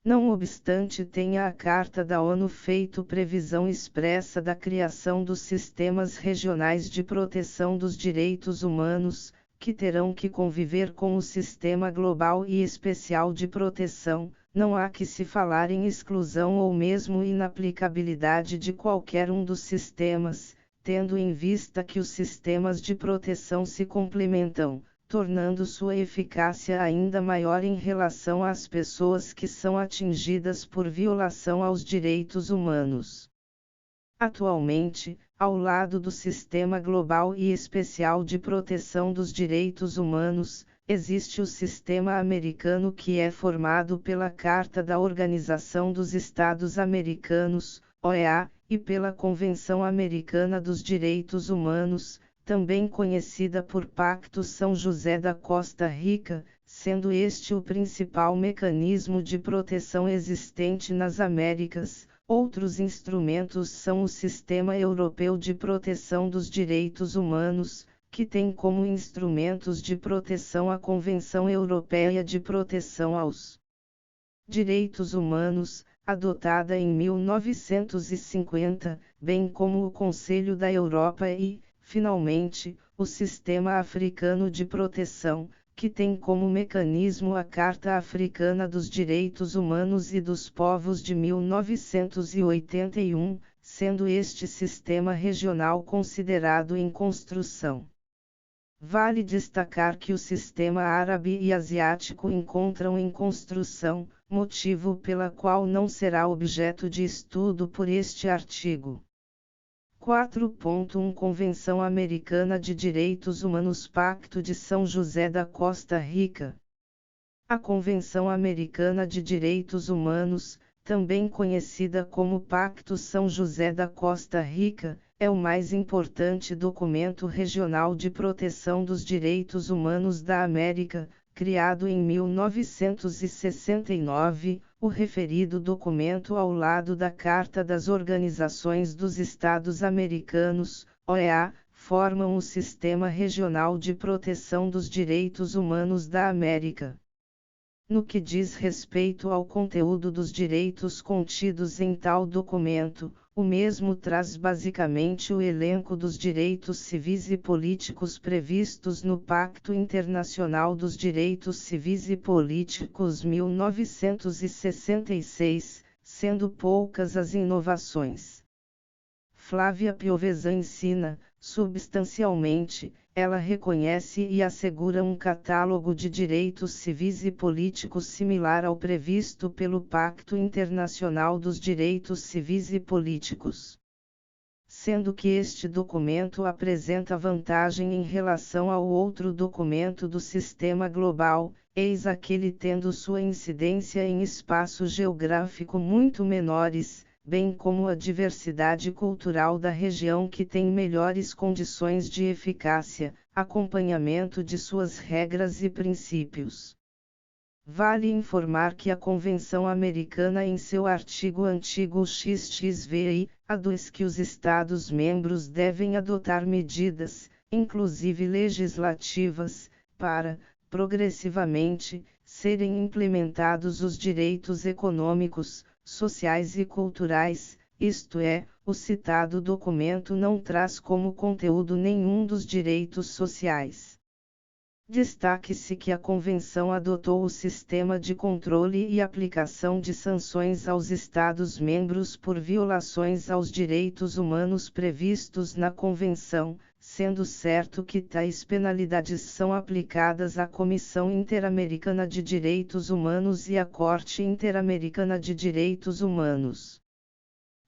Não obstante tenha a Carta da ONU feito previsão expressa da criação dos sistemas regionais de proteção dos direitos humanos, que terão que conviver com o Sistema Global e Especial de Proteção, não há que se falar em exclusão ou mesmo inaplicabilidade de qualquer um dos sistemas, tendo em vista que os sistemas de proteção se complementam, tornando sua eficácia ainda maior em relação às pessoas que são atingidas por violação aos direitos humanos. Atualmente, ao lado do Sistema Global e Especial de Proteção dos Direitos Humanos, existe o Sistema Americano que é formado pela Carta da Organização dos Estados Americanos, OEA, e pela Convenção Americana dos Direitos Humanos, também conhecida por Pacto São José da Costa Rica, sendo este o principal mecanismo de proteção existente nas Américas. Outros instrumentos são o Sistema Europeu de Proteção dos Direitos Humanos, que tem como instrumentos de proteção a Convenção Europeia de Proteção aos Direitos Humanos, adotada em 1950, bem como o Conselho da Europa e, finalmente, o Sistema Africano de Proteção, que tem como mecanismo a Carta Africana dos Direitos Humanos e dos Povos de 1981, sendo este sistema regional considerado em construção. Vale destacar que o sistema árabe e asiático encontram em construção, motivo pela qual não será objeto de estudo por este artigo. 4.1 Convenção Americana de Direitos Humanos Pacto de São José da Costa Rica. A Convenção Americana de Direitos Humanos, também conhecida como Pacto São José da Costa Rica, é o mais importante documento regional de proteção dos direitos humanos da América, criado em 1969. O referido documento ao lado da Carta das Organizações dos Estados Americanos, OEA, formam o Sistema Regional de Proteção dos Direitos Humanos da América. No que diz respeito ao conteúdo dos direitos contidos em tal documento, o mesmo traz basicamente o elenco dos direitos civis e políticos previstos no Pacto Internacional dos Direitos Civis e Políticos 1966, sendo poucas as inovações. Flávia Piovesa ensina, substancialmente, ela reconhece e assegura um catálogo de direitos civis e políticos similar ao previsto pelo Pacto Internacional dos Direitos Civis e Políticos. Sendo que este documento apresenta vantagem em relação ao outro documento do Sistema Global, eis aquele tendo sua incidência em espaço geográfico muito menores, bem como a diversidade cultural da região que tem melhores condições de eficácia, acompanhamento de suas regras e princípios. Vale informar que a Convenção Americana em seu artigo XXVI, aduz que os Estados-membros devem adotar medidas, inclusive legislativas, para, progressivamente, serem implementados os direitos econômicos, sociais e culturais, isto é, o citado documento não traz como conteúdo nenhum dos direitos sociais. Destaque-se que a Convenção adotou o sistema de controle e aplicação de sanções aos Estados-membros por violações aos direitos humanos previstos na Convenção, sendo certo que tais penalidades são aplicadas à Comissão Interamericana de Direitos Humanos e à Corte Interamericana de Direitos Humanos.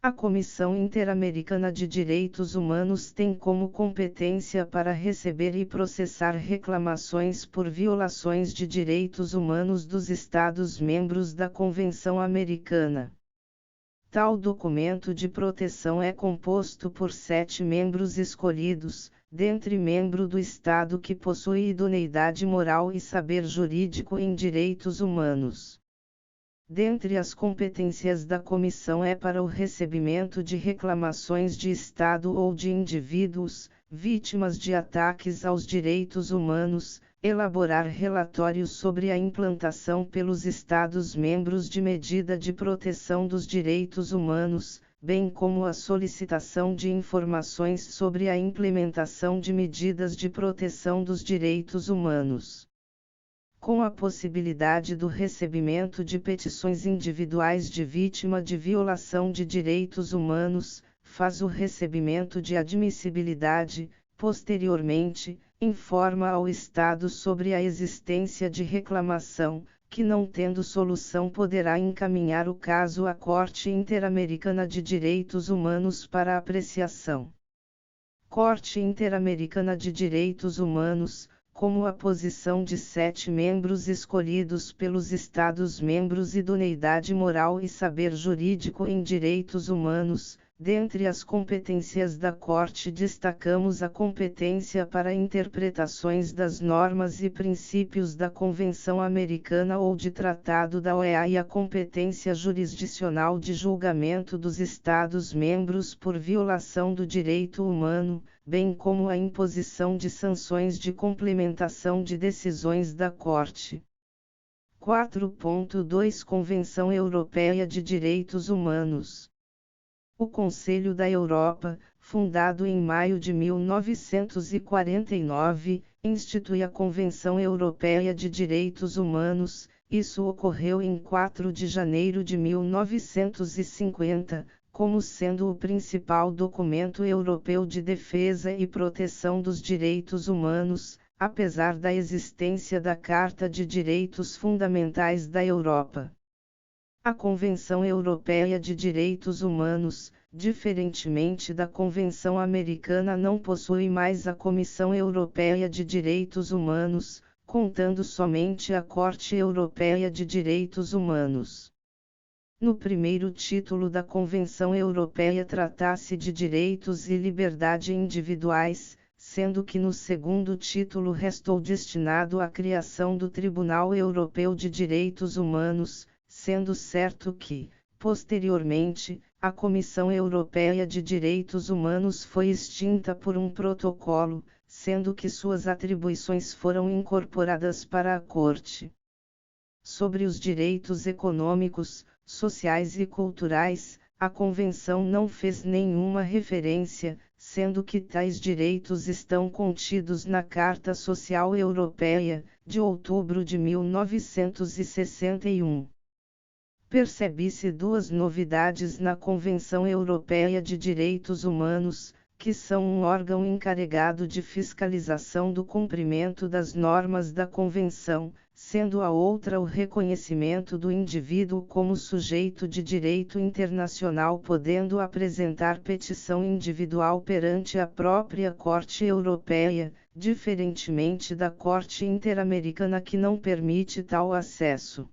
A Comissão Interamericana de Direitos Humanos tem como competência para receber e processar reclamações por violações de direitos humanos dos Estados-membros da Convenção Americana. Tal documento de proteção é composto por 7 membros escolhidos, dentre membro do Estado que possui idoneidade moral e saber jurídico em direitos humanos. Dentre as competências da comissão é para o recebimento de reclamações de Estado ou de indivíduos, vítimas de ataques aos direitos humanos, elaborar relatórios sobre a implantação pelos Estados-membros de medida de proteção dos direitos humanos, bem como a solicitação de informações sobre a implementação de medidas de proteção dos direitos humanos. Com a possibilidade do recebimento de petições individuais de vítima de violação de direitos humanos, faz o recebimento de admissibilidade, posteriormente, informa ao Estado sobre a existência de reclamação, que não tendo solução poderá encaminhar o caso à Corte Interamericana de Direitos Humanos para apreciação. Corte Interamericana de Direitos Humanos, como a posição de 7 membros escolhidos pelos Estados-membros idoneidade moral e saber jurídico em direitos humanos, dentre as competências da Corte destacamos a competência para interpretações das normas e princípios da Convenção Americana ou de Tratado da OEA e a competência jurisdicional de julgamento dos Estados-membros por violação do direito humano, bem como a imposição de sanções de complementação de decisões da Corte. 4.2 Convenção Europeia de Direitos Humanos. O Conselho da Europa, fundado em maio de 1949, institui a Convenção Europeia de Direitos Humanos. Isso ocorreu em 4 de janeiro de 1950, como sendo o principal documento europeu de defesa e proteção dos direitos humanos, apesar da existência da Carta de Direitos Fundamentais da Europa. A Convenção Europeia de Direitos Humanos, diferentemente da Convenção Americana, não possui mais a Comissão Europeia de Direitos Humanos, contando somente a Corte Europeia de Direitos Humanos. No primeiro título da Convenção Europeia trata-se de direitos e liberdade individuais, sendo que no segundo título restou destinado à criação do Tribunal Europeu de Direitos Humanos, sendo certo que, posteriormente, a Comissão Europeia de Direitos Humanos foi extinta por um protocolo, sendo que suas atribuições foram incorporadas para a Corte. Sobre os direitos econômicos, sociais e culturais, a Convenção não fez nenhuma referência, sendo que tais direitos estão contidos na Carta Social Europeia, de outubro de 1961. Percebe-se 2 novidades na Convenção Europeia de Direitos Humanos, que são um órgão encarregado de fiscalização do cumprimento das normas da Convenção, sendo a outra o reconhecimento do indivíduo como sujeito de direito internacional, podendo apresentar petição individual perante a própria Corte Europeia, diferentemente da Corte Interamericana que não permite tal acesso.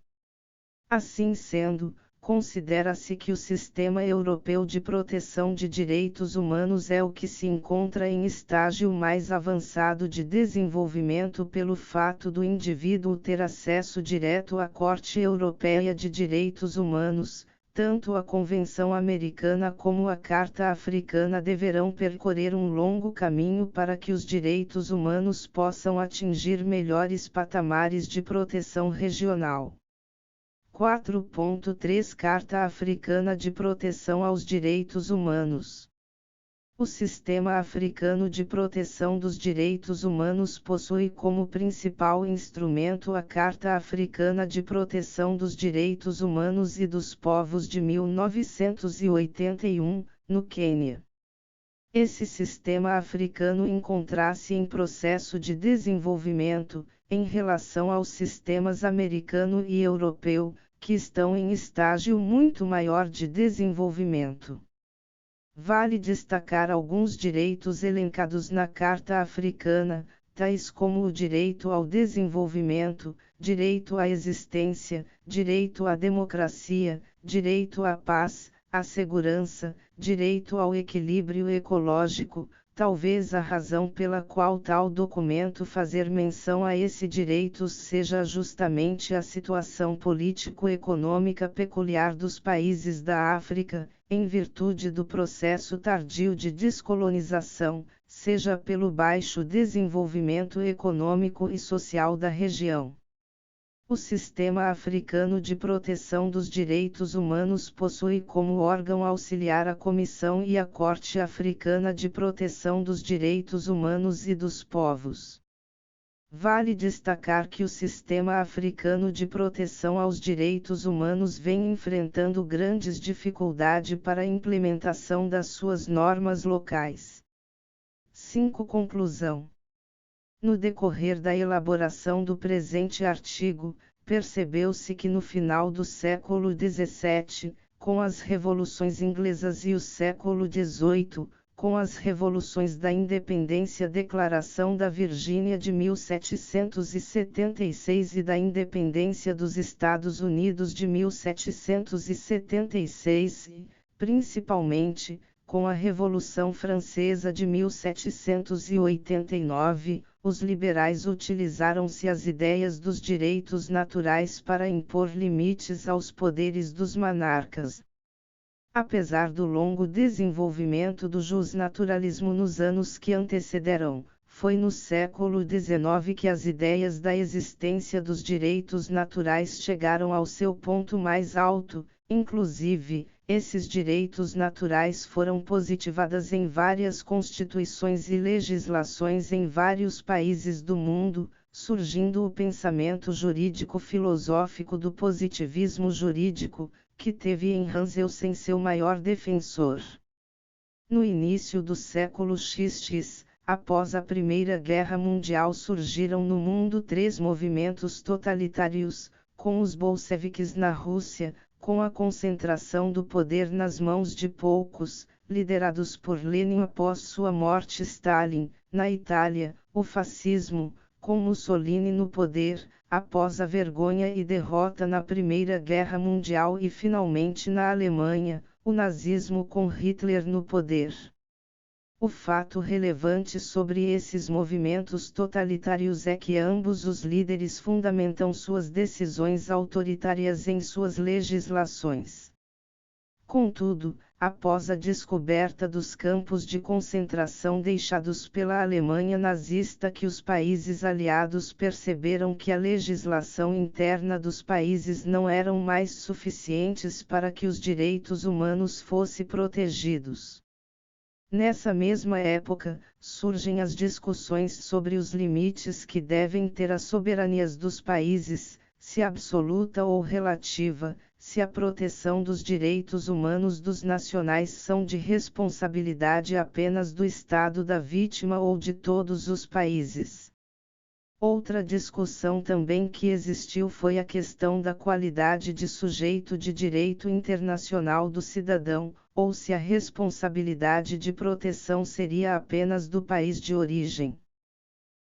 Assim sendo, considera-se que o sistema europeu de proteção de direitos humanos é o que se encontra em estágio mais avançado de desenvolvimento pelo fato do indivíduo ter acesso direto à Corte Europeia de Direitos Humanos. Tanto a Convenção Americana como a Carta Africana deverão percorrer um longo caminho para que os direitos humanos possam atingir melhores patamares de proteção regional. 4.3 Carta Africana de Proteção aos Direitos Humanos. O Sistema Africano de Proteção dos Direitos Humanos possui como principal instrumento a Carta Africana de Proteção dos Direitos Humanos e dos Povos de 1981, no Quênia. Esse sistema africano encontra-se em processo de desenvolvimento, em relação aos sistemas americano e europeu, que estão em estágio muito maior de desenvolvimento. Vale destacar alguns direitos elencados na Carta Africana, tais como o direito ao desenvolvimento, direito à existência, direito à democracia, direito à paz, à segurança, direito ao equilíbrio ecológico. Talvez a razão pela qual tal documento fazer menção a esse direito seja justamente a situação político-econômica peculiar dos países da África, em virtude do processo tardio de descolonização, seja pelo baixo desenvolvimento econômico e social da região. O Sistema Africano de Proteção dos Direitos Humanos possui como órgão auxiliar a Comissão e a Corte Africana de Proteção dos Direitos Humanos e dos Povos. Vale destacar que o Sistema Africano de Proteção aos Direitos Humanos vem enfrentando grandes dificuldades para a implementação das suas normas locais. 5. Conclusão. No decorrer da elaboração do presente artigo, percebeu-se que no final do século XVII, com as revoluções inglesas e o século XVIII, com as revoluções da independência, Declaração da Virgínia de 1776 e da independência dos Estados Unidos de 1776 e, principalmente, com a Revolução Francesa de 1789, os liberais utilizaram-se as ideias dos direitos naturais para impor limites aos poderes dos monarcas. Apesar do longo desenvolvimento do justnaturalismo nos anos que antecederam, foi no século XIX que as ideias da existência dos direitos naturais chegaram ao seu ponto mais alto. Inclusive, esses direitos naturais foram positivados em várias constituições e legislações em vários países do mundo, surgindo o pensamento jurídico-filosófico do positivismo jurídico, que teve em Hans seu maior defensor. No início do século XX, após a Primeira Guerra Mundial, surgiram no mundo três movimentos totalitários, com os bolcheviques na Rússia, com a concentração do poder nas mãos de poucos, liderados por Lenin após sua morte, Stalin, na Itália, o fascismo, com Mussolini no poder, após a vergonha e derrota na Primeira Guerra Mundial, e finalmente na Alemanha, o nazismo com Hitler no poder. O fato relevante sobre esses movimentos totalitários é que ambos os líderes fundamentam suas decisões autoritárias em suas legislações. Contudo, após a descoberta dos campos de concentração deixados pela Alemanha nazista, que os países aliados perceberam que a legislação interna dos países não eram mais suficientes para que os direitos humanos fossem protegidos. Nessa mesma época, surgem as discussões sobre os limites que devem ter as soberanias dos países, se absoluta ou relativa, se a proteção dos direitos humanos dos nacionais são de responsabilidade apenas do Estado da vítima ou de todos os países. Outra discussão também que existiu foi a questão da qualidade de sujeito de direito internacional do cidadão, ou se a responsabilidade de proteção seria apenas do país de origem.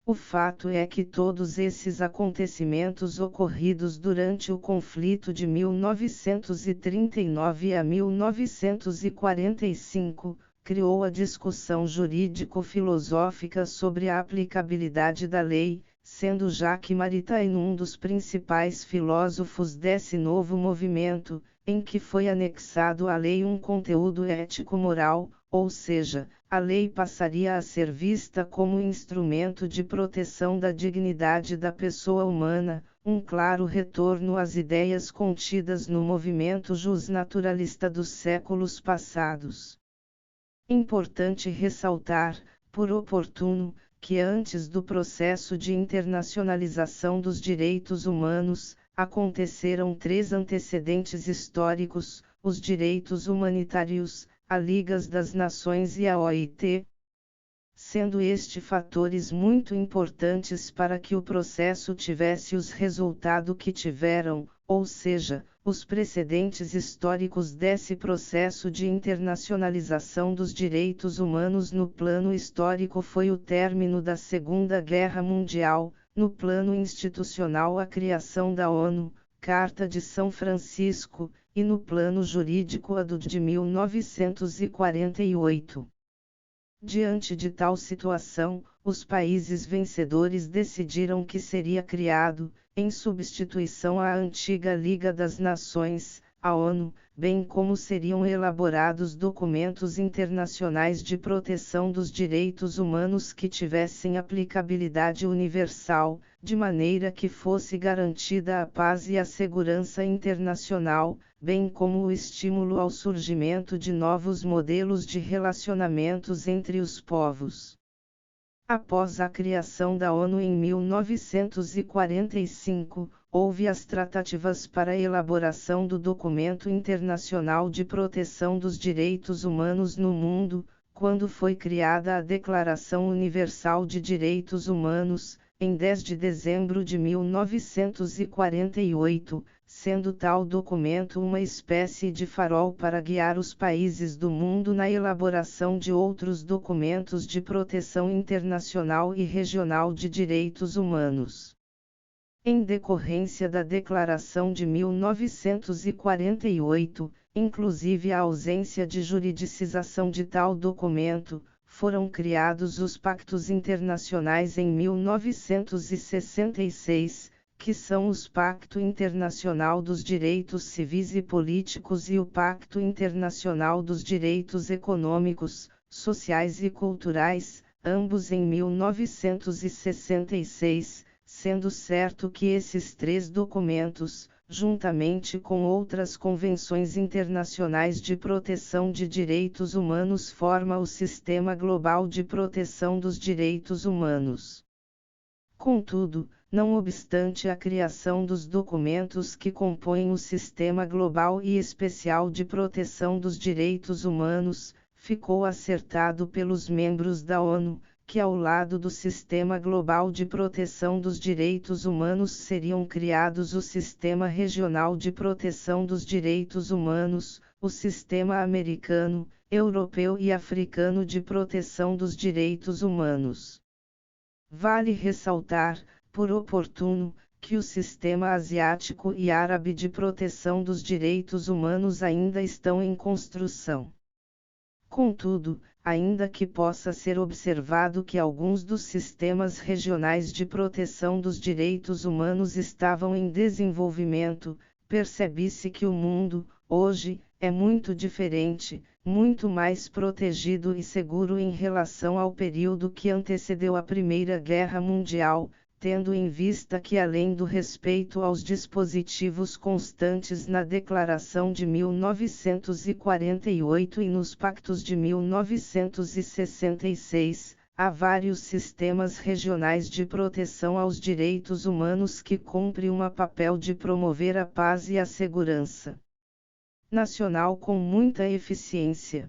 O fato é que todos esses acontecimentos ocorridos durante o conflito de 1939 a 1945, criou a discussão jurídico-filosófica sobre a aplicabilidade da lei, sendo Jacques Maritain um dos principais filósofos desse novo movimento, em que foi anexado à lei um conteúdo ético-moral, ou seja, a lei passaria a ser vista como instrumento de proteção da dignidade da pessoa humana, um claro retorno às ideias contidas no movimento justnaturalista dos séculos passados. Importante ressaltar, por oportuno, que antes do processo de internacionalização dos direitos humanos, aconteceram 3 antecedentes históricos: os direitos humanitários, a Liga das Nações e a OIT, sendo estes fatores muito importantes para que o processo tivesse os resultados que tiveram, ou seja, os precedentes históricos desse processo de internacionalização dos direitos humanos no plano histórico foi o término da Segunda Guerra Mundial, no plano institucional a criação da ONU, Carta de São Francisco, e no plano jurídico a do de 1948. Diante de tal situação, os países vencedores decidiram que seria criado, em substituição à antiga Liga das Nações, a ONU, bem como seriam elaborados documentos internacionais de proteção dos direitos humanos que tivessem aplicabilidade universal, de maneira que fosse garantida a paz e a segurança internacional, bem como o estímulo ao surgimento de novos modelos de relacionamentos entre os povos. Após a criação da ONU em 1945, houve as tratativas para a elaboração do Documento Internacional de Proteção dos Direitos Humanos no Mundo, quando foi criada a Declaração Universal de Direitos Humanos, em 10 de dezembro de 1948, sendo tal documento uma espécie de farol para guiar os países do mundo na elaboração de outros documentos de proteção internacional e regional de direitos humanos. Em decorrência da Declaração de 1948, inclusive a ausência de juridicização de tal documento, foram criados os Pactos Internacionais em 1966, que são os Pacto Internacional dos Direitos Civis e Políticos e o Pacto Internacional dos Direitos Econômicos, Sociais e Culturais, ambos em 1966, sendo certo que esses 3 documentos, juntamente com outras convenções internacionais de proteção de direitos humanos, formam o Sistema Global de Proteção dos Direitos Humanos. Contudo, não obstante a criação dos documentos que compõem o Sistema Global e Especial de Proteção dos Direitos Humanos, ficou acertado pelos membros da ONU, que ao lado do Sistema Global de Proteção dos Direitos Humanos seriam criados o Sistema Regional de Proteção dos Direitos Humanos, o Sistema Americano, Europeu e Africano de Proteção dos Direitos Humanos. Vale ressaltar, por oportuno, que o Sistema Asiático e Árabe de Proteção dos Direitos Humanos ainda estão em construção. Contudo, ainda que possa ser observado que alguns dos sistemas regionais de proteção dos direitos humanos estavam em desenvolvimento, percebe-se que o mundo, hoje, é muito diferente, muito mais protegido e seguro em relação ao período que antecedeu a Primeira Guerra Mundial, tendo em vista que, além do respeito aos dispositivos constantes na Declaração de 1948 e nos Pactos de 1966, há vários sistemas regionais de proteção aos direitos humanos que cumprem um papel de promover a paz e a segurança nacional com muita eficiência.